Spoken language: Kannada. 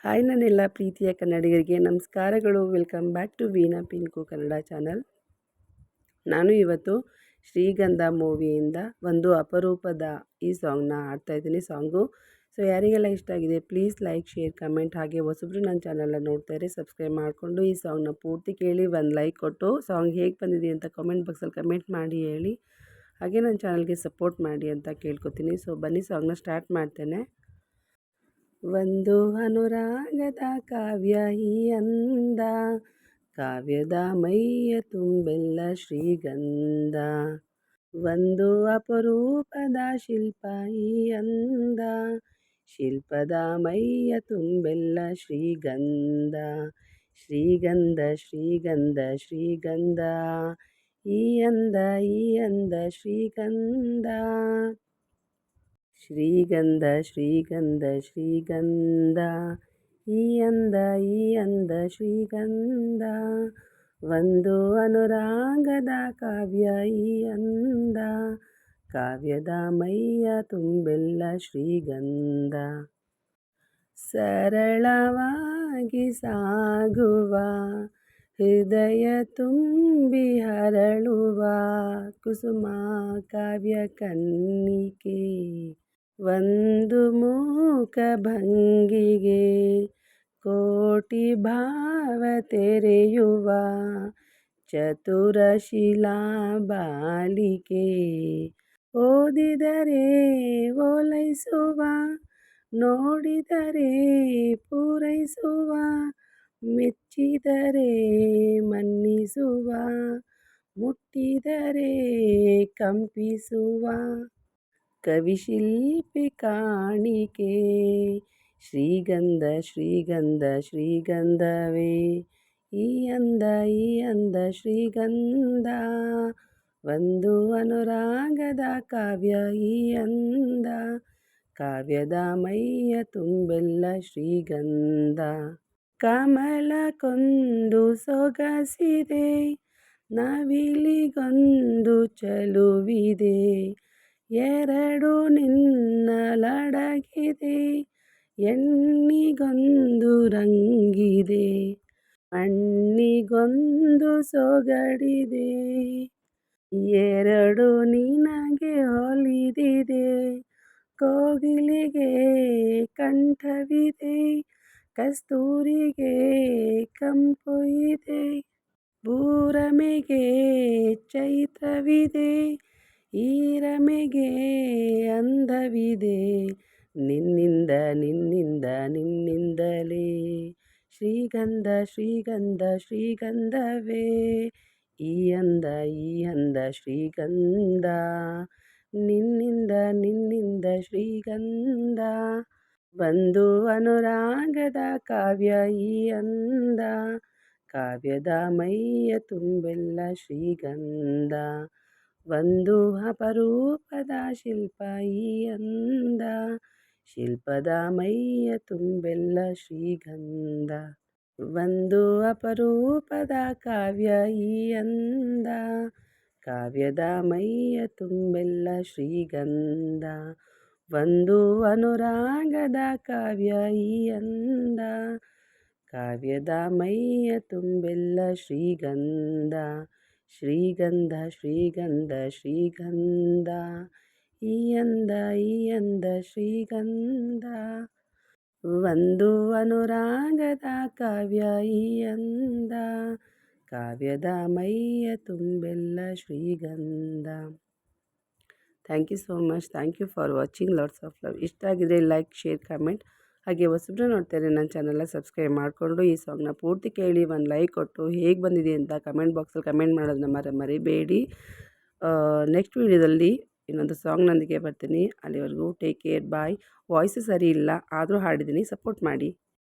ಹಾಯ್ ನನ್ನೆಲ್ಲ ಪ್ರೀತಿಯ ಕನ್ನಡಿಗರಿಗೆ ನಮಸ್ಕಾರಗಳು. Welcome back to Veena Pinku Kannada channel. ನಾನು ಇವತ್ತು ಶ್ರೀಗಂಧ ಮೂವಿಯಿಂದ ಒಂದು ಅಪರೂಪದ ಈ ಸಾಂಗ್ನ ಹಾಡ್ತಾಯಿದ್ದೀನಿ. ಸೊ ಯಾರಿಗೆಲ್ಲ ಇಷ್ಟ ಆಗಿದೆ ಪ್ಲೀಸ್ ಲೈಕ್, ಶೇರ್, ಕಮೆಂಟ್. ಹಾಗೆ ಹೊಸಬ್ರು ನನ್ನ ಚಾನಲ್ನ ನೋಡ್ತಾರೆ ಸಬ್ಸ್ಕ್ರೈಬ್ ಮಾಡಿಕೊಂಡು ಈ ಸಾಂಗ್ನ ಪೂರ್ತಿ ಕೇಳಿ ಒಂದು ಲೈಕ್ ಕೊಟ್ಟು ಸಾಂಗ್ ಹೇಗೆ ಬಂದಿದೆ ಅಂತ ಕಾಮೆಂಟ್ ಬಾಕ್ಸಲ್ಲಿ ಕಮೆಂಟ್ ಮಾಡಿ ಹೇಳಿ. ಹಾಗೆ ನನ್ನ ಚಾನಲ್ಗೆ ಸಪೋರ್ಟ್ ಮಾಡಿ ಅಂತ ಕೇಳ್ಕೊತೀನಿ. ಸೊ ಬನ್ನಿ ಸಾಂಗ್ನ ಸ್ಟಾರ್ಟ್ ಮಾಡ್ತೇನೆ. ಒಂದು ಅನುರಾಗದ ಕಾವ್ಯ ಈ ಅಂದ, ಕಾವ್ಯದ ಮೈಯ ತುಂಬೆಲ್ಲ ಶ್ರೀಗಂಧ. ಒಂದು ಅಪರೂಪದ ಶಿಲ್ಪ ಈ ಅಂದ, ಶಿಲ್ಪದ ಮೈಯ ತುಂಬೆಲ್ಲ ಶ್ರೀಗಂಧ. ಶ್ರೀಗಂಧ ಶ್ರೀಗಂಧ ಶ್ರೀಗಂಧ, ಈ ಅಂದ ಶ್ರೀಗಂಧ. ಶ್ರೀಗಂಧ ಶ್ರೀಗಂಧ ಶ್ರೀಗಂಧ, ಈ ಅಂದ ಶ್ರೀಗಂಧ. ಒಂದು ಅನುರಾಗದ ಕಾವ್ಯ ಈ ಅಂದ, ಕಾವ್ಯದ ಮೈಯ ತುಂಬೆಲ್ಲ ಶ್ರೀಗಂಧ. ಸರಳವಾಗಿ ಸಾಗುವ ಹೃದಯ ತುಂಬಿ ಹರಳುವ ಕುಸುಮ ಕಾವ್ಯ ಕನ್ನಿಕೆ. ಒಂದು ಮೂಕ ಭಂಗಿಗೆ ಕೋಟಿ ಭಾವ ತೆರೆಯುವ ಚತುರಶಿಲಾ ಬಾಲಿಕೆ. ಓದಿದರೆ ಓಲೈಸುವ, ನೋಡಿದರೆ ಪೂರೈಸುವ, ಮೆಚ್ಚಿದರೆ ಮನ್ನಿಸುವ, ಮುಟ್ಟಿದರೆ ಕಂಪಿಸುವ ಕವಿಶಿಲ್ಪಿ ಕಾಣಿಕೆ. ಶ್ರೀಗಂಧ ಶ್ರೀಗಂಧ ಶ್ರೀಗಂಧವೇ, ಈ ಅಂದ ಶ್ರೀಗಂಧ. ಒಂದು ಅನುರಾಗದ ಕಾವ್ಯ ಈ ಅಂದ, ಕಾವ್ಯದ ಮೈಯ ತುಂಬೆಲ್ಲ ಶ್ರೀಗಂಧ. ಕಮಲಕ್ಕೊಂದು ಸೊಗಸಿದೆ, ನವಿಲಿಗೊಂದು ಚಲುವಿದೆ, ಎರಡು ನಿನ್ನಲಡಗಿದೆ, ಹೆಣ್ಣಿಗೊಂದು ರಂಗಿದೆ, ಮಣ್ಣಿಗೊಂದು ಸೊಗಡಿದೆ, ಎರಡು ನಿನಗೆ ಒಲಿದಿದೆ. ಕೋಗಿಲಿಗೆ ಕಂಠವಿದೆ, ಕಸ್ತೂರಿಗೆ ಕಂಪು ಇದೆ, ಭೂರಮೆಗೆ ಚೈತ್ರವಿದೆ, ಈರಮೆಗೆ ಅಂದವಿದೆ, ನಿನ್ನಿಂದ ನಿನ್ನಿಂದಲೇ. ಶ್ರೀಗಂಧ ಶ್ರೀಗಂಧ ಶ್ರೀಗಂಧವೇ, ಈ ಅಂದ ಶ್ರೀಗಂಧ. ನಿನ್ನಿಂದ ಶ್ರೀಗಂಧ. ಒಂದು ಅನುರಾಗದ ಕಾವ್ಯ ಈ ಅಂದ, ಕಾವ್ಯದ ಮೈಯ ತುಂಬೆಲ್ಲ ಶ್ರೀಗಂಧ. ಒಂದು ಅಪರೂಪದ ಶಿಲ್ಪ ಈ ಅಂದ, ಶಿಲ್ಪದ ಮೈಯ ತುಂಬೆಲ್ಲ ಶ್ರೀಗಂಧ. ಒಂದು ಅಪರೂಪದ ಕಾವ್ಯ ಈ ಅಂದ, ಕಾವ್ಯದ ಮೈಯ ತುಂಬೆಲ್ಲ ಶ್ರೀಗಂಧ. ಒಂದು ಅನುರಾಗದ ಕಾವ್ಯ ಈ ಅಂದ, ಕಾವ್ಯದ ಮೈಯ ತುಂಬೆಲ್ಲ ಶ್ರೀಗಂಧ. ಶ್ರೀಗಂಧ ಶ್ರೀಗಂಧ ಶ್ರೀಗಂಧ, ಈ ಅಂದ ಶ್ರೀಗಂಧ. ಒಂದು ಅನುರಾಗದ ಕಾವ್ಯ ಈ ಅಂದ, ಕಾವ್ಯದ ಮೈಯ ತುಂಬೆಲ್ಲ ಶ್ರೀಗಂಧ. Thank you so much. Thank you for watching. Lots of love. ಇಷ್ಟ ಆಗಿದ್ರೆ ಲೈಕ್, ಶೇರ್, ಕಮೆಂಟ್. ಹಾಗೆ ಹೊಸಬ್ರು ನೋಡ್ತಾರೆ ನನ್ನ ಚಾನಲ್ನ ಸಬ್ಸ್ಕ್ರೈಬ್ ಮಾಡಿಕೊಂಡು ಈ ಸಾಂಗ್ನ ಪೂರ್ತಿ ಕೇಳಿ ಒಂದು ಲೈಕ್ ಕೊಟ್ಟು ಹೇಗೆ ಬಂದಿದೆ ಅಂತ ಕಮೆಂಟ್ ಬಾಕ್ಸಲ್ಲಿ ಕಮೆಂಟ್ ಮಾಡೋದನ್ನ ಮರಿಬೇಡಿ. ನೆಕ್ಸ್ಟ್ ವೀಡಿಯೋದಲ್ಲಿ ಇನ್ನೊಂದು ಸಾಂಗ್ನೊಂದಿಗೆ ಬರ್ತೀನಿ. ಅಲ್ಲಿವರೆಗೂ ಟೇಕ್ ಕೇರ್, ಬಾಯ್. ವಾಯ್ಸು ಸರಿ ಇಲ್ಲ ಆದರೂ ಹಾಡಿದ್ದೀನಿ, ಸಪೋರ್ಟ್ ಮಾಡಿ.